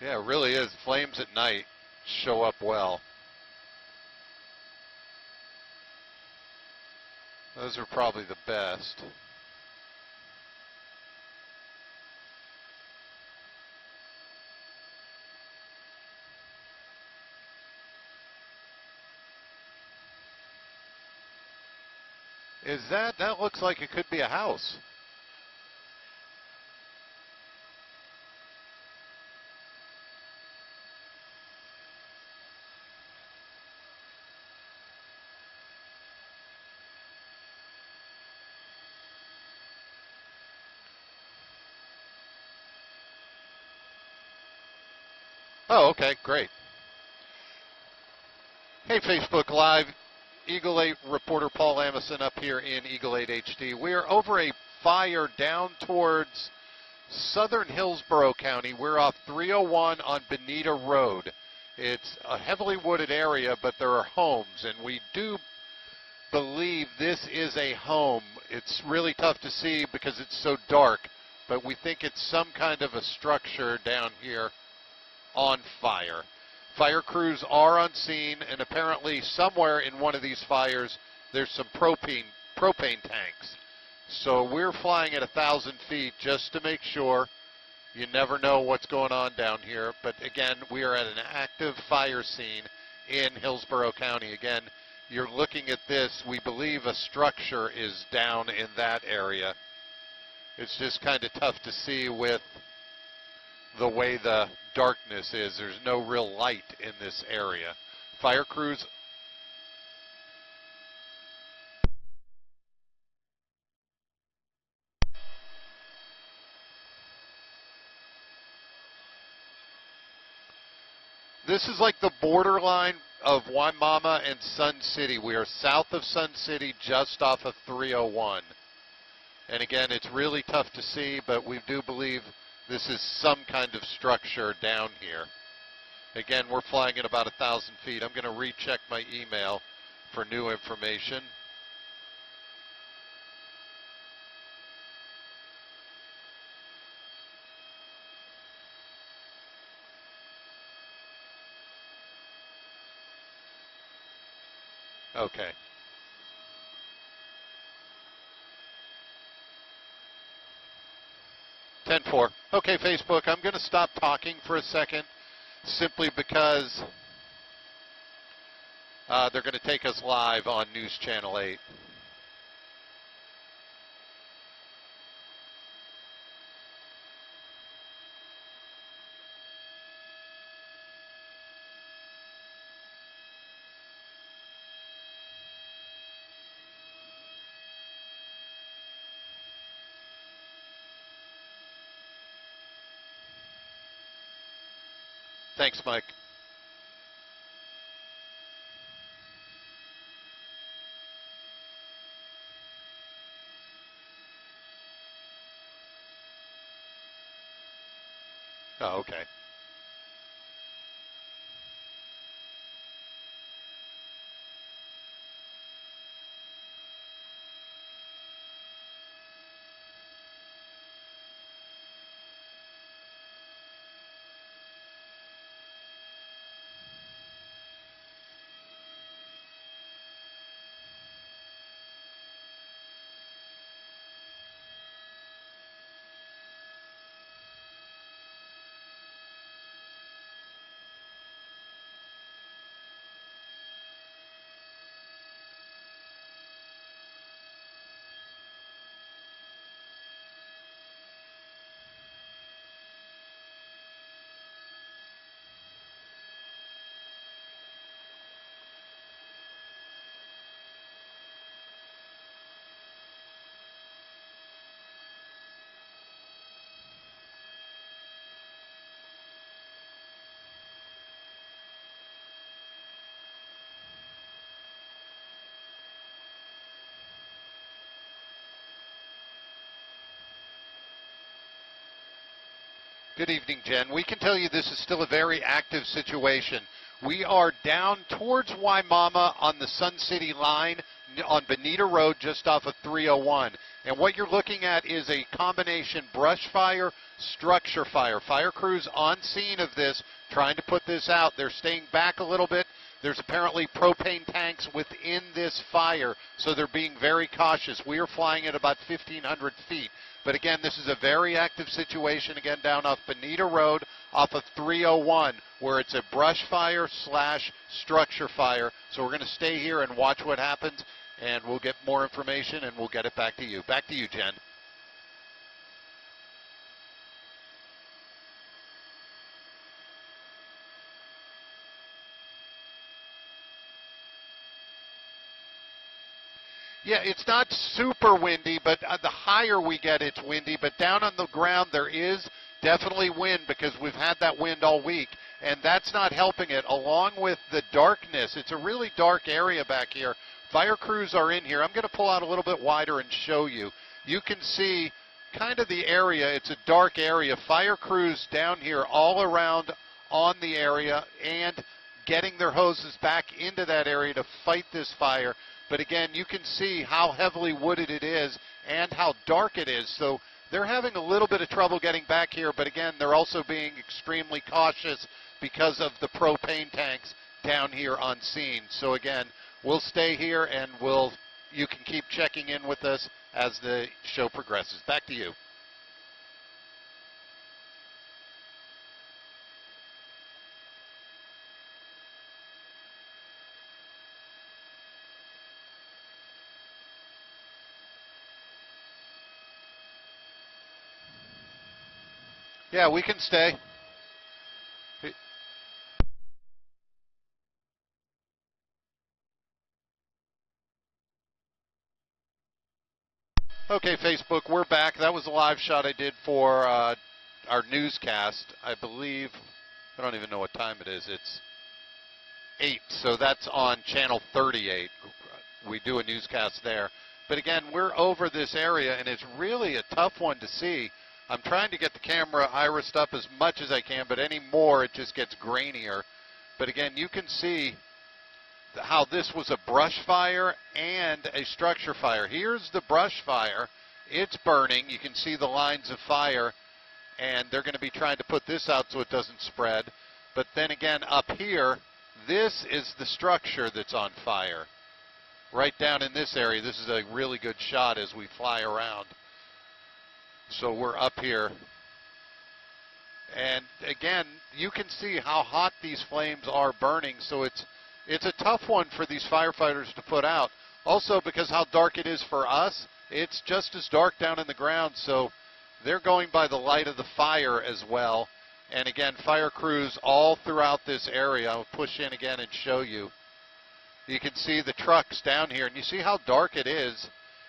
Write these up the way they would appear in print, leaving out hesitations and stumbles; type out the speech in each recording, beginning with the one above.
Yeah, it really is. Flames at night show up well. Those are probably the best. That looks like it could be a house. Oh, okay, great. Hey, Facebook Live. Eagle 8 reporter Paul Amison up here in Eagle 8 HD. We are over a fire down towards southern Hillsborough County. We're off 301 on Bonita Road. It's a heavily wooded area, but there are homes, and we do believe this is a home. It's really tough to see because it's so dark, but we think it's some kind of a structure down here on fire. Fire crews are on scene, and apparently somewhere in one of these fires there's some propane tanks. So we're flying at 1,000 feet just to make sure. You never know what's going on down here. But again, we are at an active fire scene in Hillsborough County. Again, you're looking at this. We believe a structure is down in that area. It's just kind of tough to see with the way the darkness is. There's no real light in this area. Fire crews. This is like the borderline of Wimauma and Sun City. We are south of Sun City, just off of 301. And again, it's really tough to see, but we do believe this is some kind of structure down here. Again, we're flying at about 1,000 feet. I'm going to recheck my email for new information. Okay. (10-4). Okay, Facebook, I'm going to stop talking for a second simply because they're going to take us live on News Channel 8. Thanks, Mike. Oh, okay. Good evening, Jen. We can tell you this is still a very active situation. We are down towards Wimauma on the Sun City line on Bonita Road just off of 301. And what you're looking at is a combination brush fire, structure fire. Fire crews on scene of this trying to put this out. They're staying back a little bit. There's apparently propane tanks within this fire, so they're being very cautious. We are flying at about 1,500 feet. But again, this is a very active situation, again, down off Bonita Road, off of 301, where it's a brush fire / structure fire. So we're going to stay here and watch what happens, and we'll get more information, and we'll get it back to you. Back to you, Jen. Yeah, it's not super windy, but the higher we get, it's windy. But down on the ground, there is definitely wind because we've had that wind all week, and that's not helping it. Along with the darkness, it's a really dark area back here. Fire crews are in here. I'm going to pull out a little bit wider and show you. You can see kind of the area. It's a dark area. Fire crews down here all around on the area and getting their hoses back into that area to fight this fire. But again, you can see how heavily wooded it is and how dark it is. So they're having a little bit of trouble getting back here, but again, they're also being extremely cautious because of the propane tanks down here on scene. So again, we'll stay here and you can keep checking in with us as the show progresses. Back to you. Yeah, we can stay. Okay, Facebook, we're back. That was a live shot I did for our newscast. I believe, I don't even know what time it is. It's 8, so that's on channel 38. We do a newscast there. But again, we're over this area, and it's really a tough one to see. I'm trying to get the camera irised up as much as I can, but any more it just gets grainier. But again, you can see how this was a brush fire and a structure fire. Here's the brush fire. It's burning. You can see the lines of fire, and they're going to be trying to put this out so it doesn't spread. But then again, up here, this is the structure that's on fire. Right down in this area, this is a really good shot as we fly around. So we're up here, and again, you can see how hot these flames are burning, so it's a tough one for these firefighters to put out. Also, because how dark it is for us, it's just as dark down in the ground, so they're going by the light of the fire as well. And again, fire crews all throughout this area. I'll push in again and show you. You can see the trucks down here, and you see how dark it is.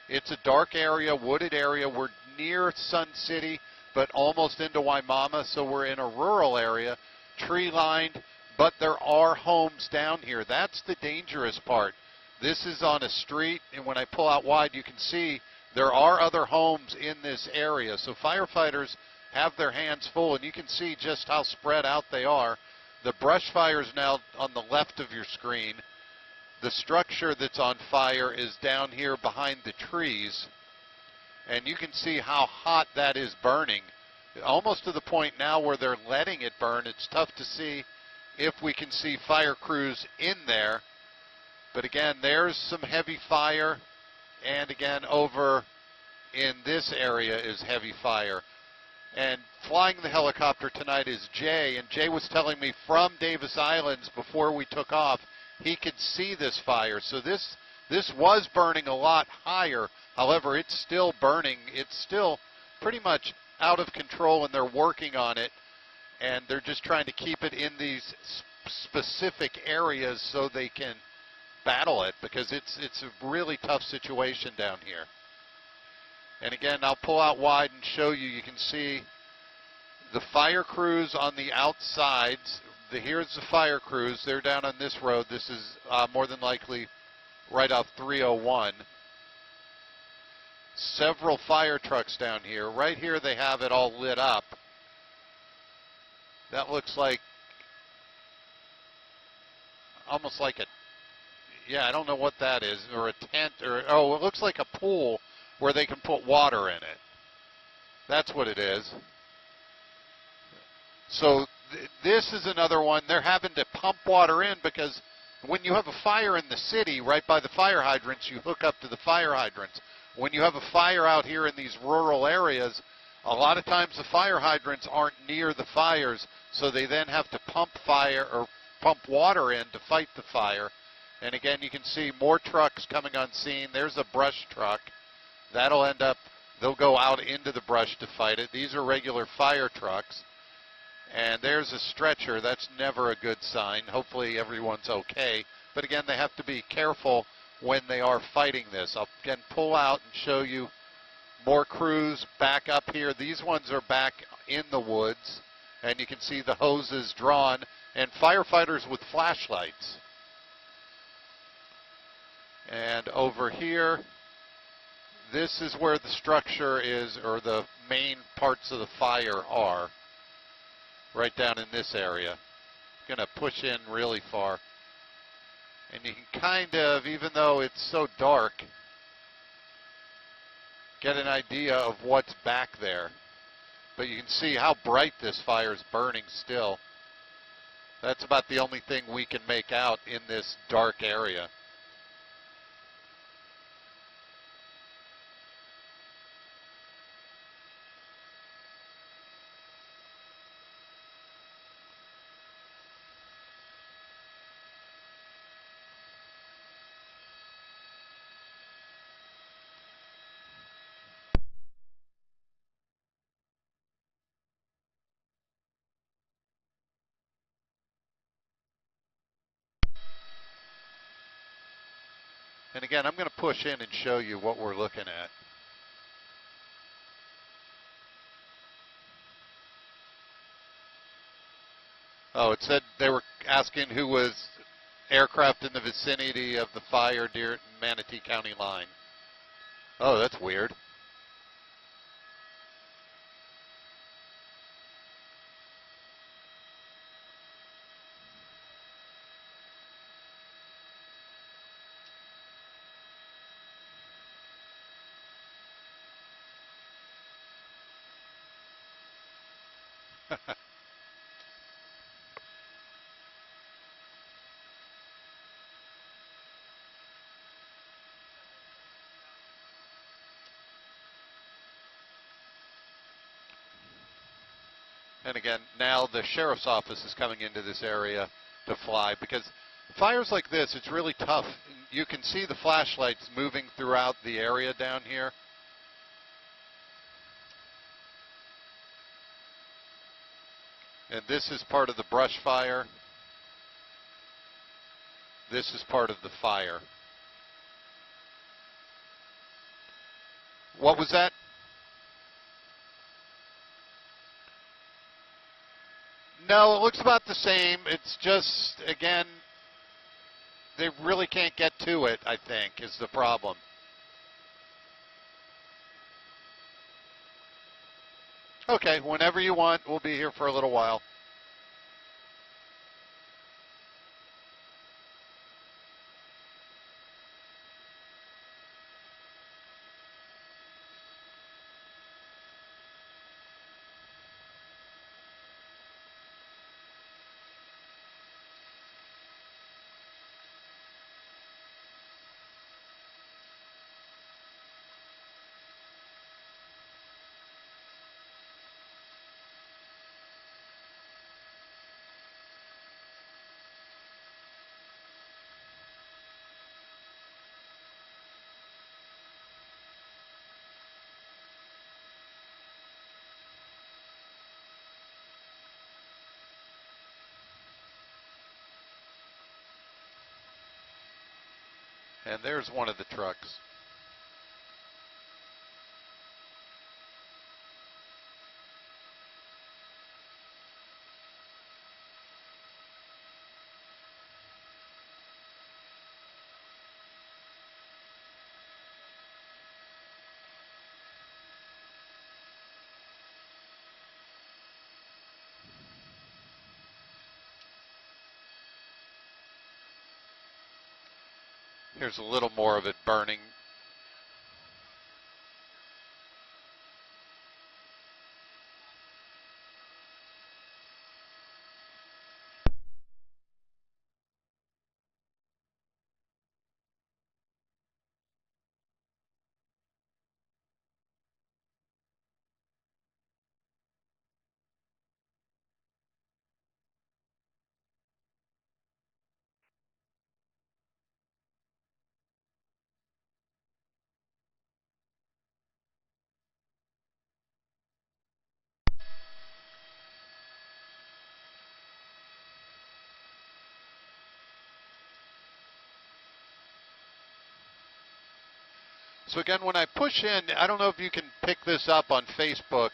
It's a dark area, wooded area. We're near Sun City, but almost into Wimauma, so we're in a rural area, tree-lined, but there are homes down here. That's the dangerous part. This is on a street, and when I pull out wide, you can see there are other homes in this area. So firefighters have their hands full, and you can see just how spread out they are. The brush fire is now on the left of your screen. The structure that's on fire is down here behind the trees. And you can see how hot that is burning, almost to the point now where they're letting it burn. It's tough to see if we can see fire crews in there. But again, there's some heavy fire. And again, over in this area is heavy fire. And flying the helicopter tonight is Jay. And Jay was telling me from Davis Islands before we took off, he could see this fire. So this was burning a lot higher. However, it's still burning. It's still pretty much out of control, and they're working on it. And they're just trying to keep it in these specific areas so they can battle it, because it's a really tough situation down here. And again, I'll pull out wide and show you. You can see the fire crews on the outsides. Here's the fire crews. They're down on this road. This is more than likely right off 301. Several fire trucks down here. Right here they have it all lit up. That looks like almost like a, yeah, I don't know what that is, or a tent, or, oh, it looks like a pool where they can put water in it. That's what it is. So this is another one. They're having to pump water in because when you have a fire in the city, right by the fire hydrants, you hook up to the fire hydrants. When you have a fire out here in these rural areas, a lot of times the fire hydrants aren't near the fires, so they then have to pump water in to fight the fire. And again, you can see more trucks coming on scene. There's a brush truck. That'll end up, they'll go out into the brush to fight it. These are regular fire trucks. And there's a stretcher. That's never a good sign. Hopefully everyone's okay. But again, they have to be careful when they are fighting this. I'll again pull out and show you more crews back up here. These ones are back in the woods. And you can see the hoses drawn. And firefighters with flashlights. And over here, this is where the structure is, or the main parts of the fire are. Right down in this area. Going to push in really far. And you can kind of, even though it's so dark, get an idea of what's back there. But you can see how bright this fire is burning still. That's about the only thing we can make out in this dark area. And again, I'm going to push in and show you what we're looking at. Oh, it said they were asking who was aircraft in the vicinity of the fire near Manatee County line. Oh, that's weird. And again, now the sheriff's office is coming into this area to fly because fires like this, it's really tough. You can see the flashlights moving throughout the area down here. And this is part of the brush fire. This is part of the fire. What was that? No, it looks about the same. It's just, again, they really can't get to it, I think, is the problem. Okay, whenever you want, we'll be here for a little while. And there's one of the trucks. Here's a little more of it burning. So again, when I push in, I don't know if you can pick this up on Facebook,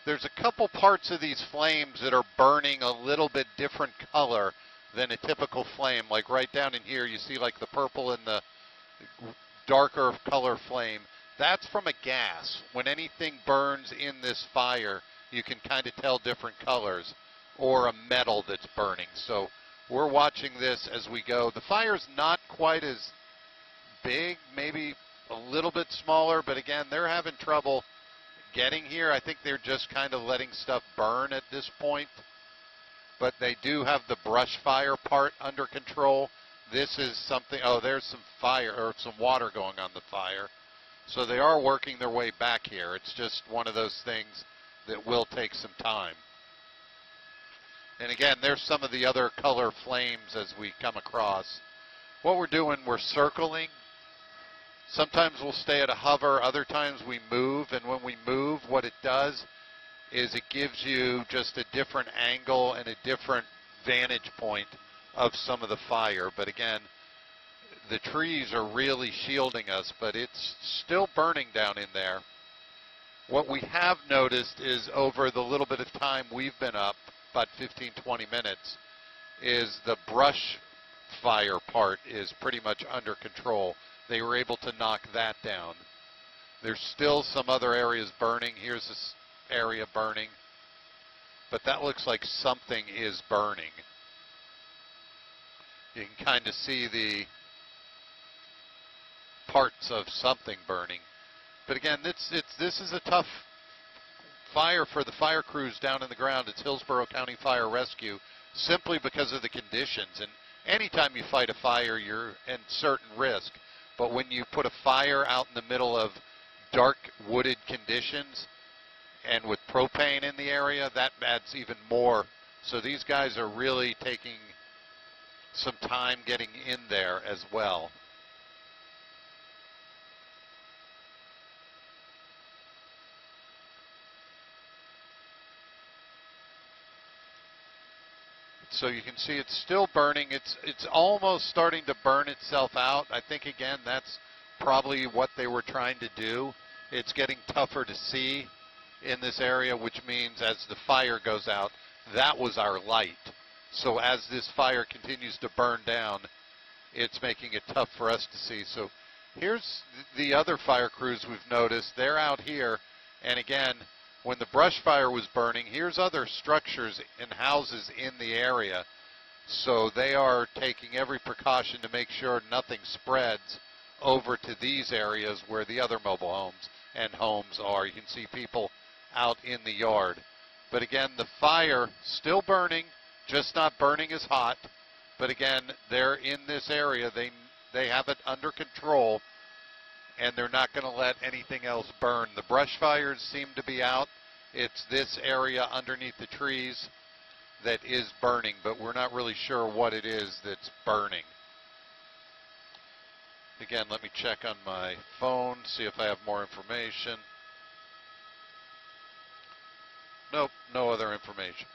there's a couple parts of these flames that are burning a little bit different color than a typical flame. Like right down in here, you see like the purple and the darker color flame. That's from a gas. When anything burns in this fire, you can kind of tell different colors, or a metal that's burning. So we're watching this as we go. The fire's not quite as big, maybe a little bit smaller, but again, they're having trouble getting here. I think they're just kind of letting stuff burn at this point, but they do have the brush fire part under control. This is something, oh, there's some fire or some water going on the fire. So they are working their way back here. It's just one of those things that will take some time. And again, there's some of the other color flames as we come across. What we're doing, we're circling. Sometimes we'll stay at a hover, other times we move, and when we move, what it does is it gives you just a different angle and a different vantage point of some of the fire. But again, the trees are really shielding us, but it's still burning down in there. What we have noticed is over the little bit of time we've been up, about 15, 20 minutes, is the brush fire part is pretty much under control. They were able to knock that down. There's still some other areas burning. Here's this area burning. But that looks like something is burning. You can kind of see the parts of something burning. But again, this is a tough fire for the fire crews down in the ground. It's Hillsborough County Fire Rescue, simply because of the conditions. And anytime you fight a fire, you're in certain risk. But when you put a fire out in the middle of dark wooded conditions and with propane in the area, that adds even more. So these guys are really taking some time getting in there as well. So you can see it's still burning. It's almost starting to burn itself out. I think, again, that's probably what they were trying to do. It's getting tougher to see in this area, which means as the fire goes out, that was our light. So as this fire continues to burn down, it's making it tough for us to see. So here's the other fire crews we've noticed. They're out here, and again, when the brush fire was burning, here's other structures and houses in the area. So they are taking every precaution to make sure nothing spreads over to these areas where the other mobile homes and homes are. You can see people out in the yard. But again, the fire still burning, just not burning as hot. But again, they're in this area. They have it under control, and they're not going to let anything else burn. The brush fires seem to be out. It's this area underneath the trees that is burning, but we're not really sure what it is that's burning. Again, let me check on my phone, see if I have more information. Nope, no other information.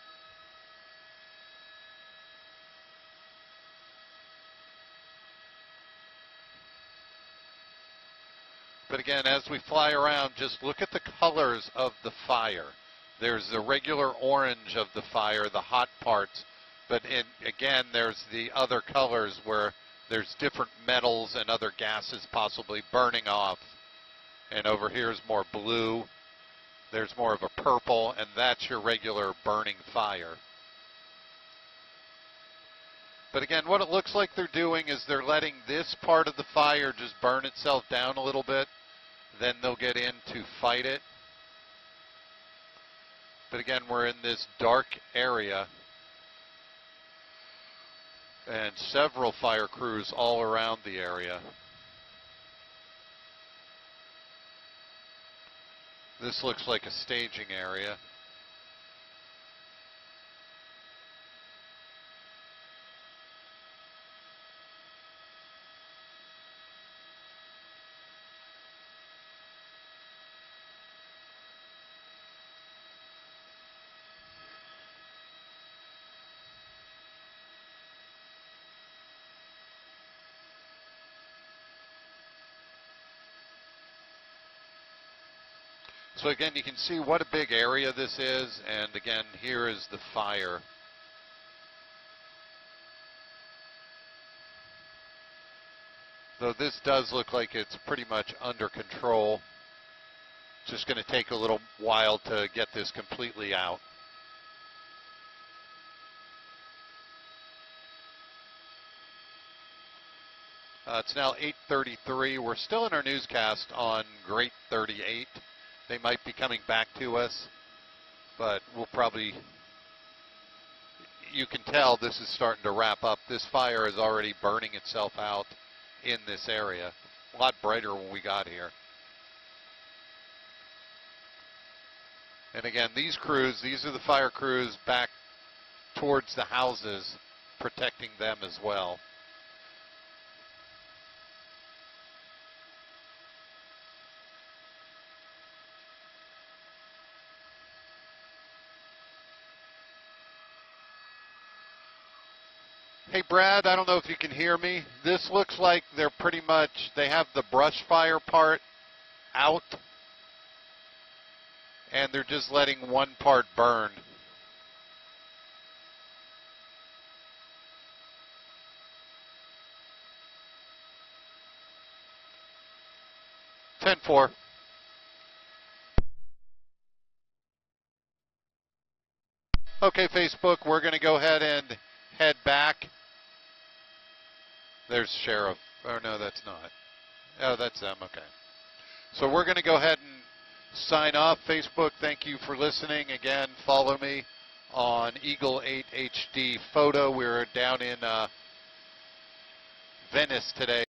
But again, as we fly around, just look at the colors of the fire. There's the regular orange of the fire, the hot parts, but again, there's the other colors where there's different metals and other gases possibly burning off. And over here is more blue. There's more of a purple, and that's your regular burning fire. But again, what it looks like they're doing is they're letting this part of the fire just burn itself down a little bit. Then they'll get in to fight it. But again, we're in this dark area. And several fire crews all around the area. This looks like a staging area. So again, you can see what a big area this is, and again, here is the fire. Though this does look like it's pretty much under control. Just going to take a little while to get this completely out. It's now 8:33. We're still in our newscast on Great 38. They might be coming back to us, but we'll probably, you can tell this is starting to wrap up. This fire is already burning itself out in this area. A lot brighter when we got here. And again, these crews, these are the fire crews back towards the houses, protecting them as well. Hey Brad, I don't know if you can hear me. This looks like they're pretty much, they have the brush fire part out, and they're just letting one part burn. (10-4). Okay, Facebook, we're going to go ahead and head back. There's Sheriff. Oh, no, that's not. Oh, that's them. Okay. So we're going to go ahead and sign off. Facebook, thank you for listening. Again, follow me on Eagle 8 HD Photo. We're down in Venice today.